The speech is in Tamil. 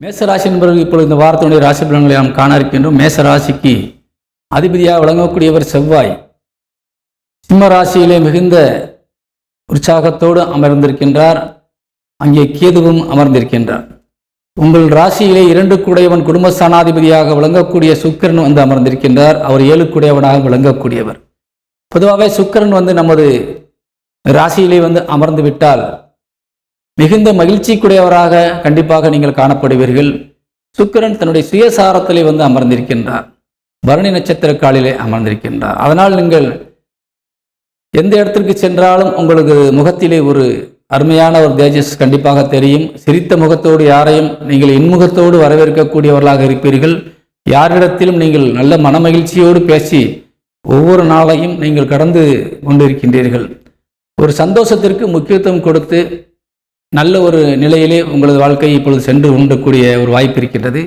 மேசராசி என்பவர்கள் இப்பொழுது இந்த வாரத்தினுடைய ராசி பலன்களை நாம் காண இருக்கின்றோம். மேச ராசிக்கு அதிபதியாக விளங்கக்கூடியவர் செவ்வாய் சிம்ம ராசியிலே மிகுந்த உற்சாகத்தோடு அமர்ந்திருக்கின்றார். அங்கே கேதுவும் அமர்ந்திருக்கின்றார். உங்கள் ராசியிலே 2 கூடையவன் குடும்பஸ்தானாதிபதியாக விளங்கக்கூடிய சுக்கிரன் வந்து அமர்ந்திருக்கின்றார். அவர் 7 கூடையவனாக விளங்கக்கூடியவர். பொதுவாகவே சுக்கிரன் வந்து நமது ராசியிலே வந்து அமர்ந்து விட்டால் மிகுந்த மகிழ்ச்சிக்குடையவராக கண்டிப்பாக நீங்கள் காணப்படுவீர்கள். சுக்கிரன் தன்னுடைய சுயசாரத்திலே வந்து அமர்ந்திருக்கின்றார். பரணி நட்சத்திர காலிலே அமர்ந்திருக்கின்றார். அதனால் நீங்கள் எந்த இடத்திற்கு சென்றாலும் உங்களுக்கு முகத்திலே ஒரு அருமையான ஒரு தேஜஸ் கண்டிப்பாக தெரியும். சிரித்த முகத்தோடு யாரையும் நீங்கள் இன்முகத்தோடு வரவேற்கக்கூடியவர்களாக இருப்பீர்கள். யாரிடத்திலும் நீங்கள் நல்ல மனமகிழ்ச்சியோடு பேசி ஒவ்வொரு நாளையும் நீங்கள் கடந்து கொண்டிருக்கின்றீர்கள். ஒரு சந்தோஷத்திற்கு முக்கியத்துவம் கொடுத்து நல்ல ஒரு நிலையிலே உங்களது வாழ்க்கை இப்பொழுது சென்று உண்டக்கூடிய ஒரு வாய்ப்பு இருக்கின்றது.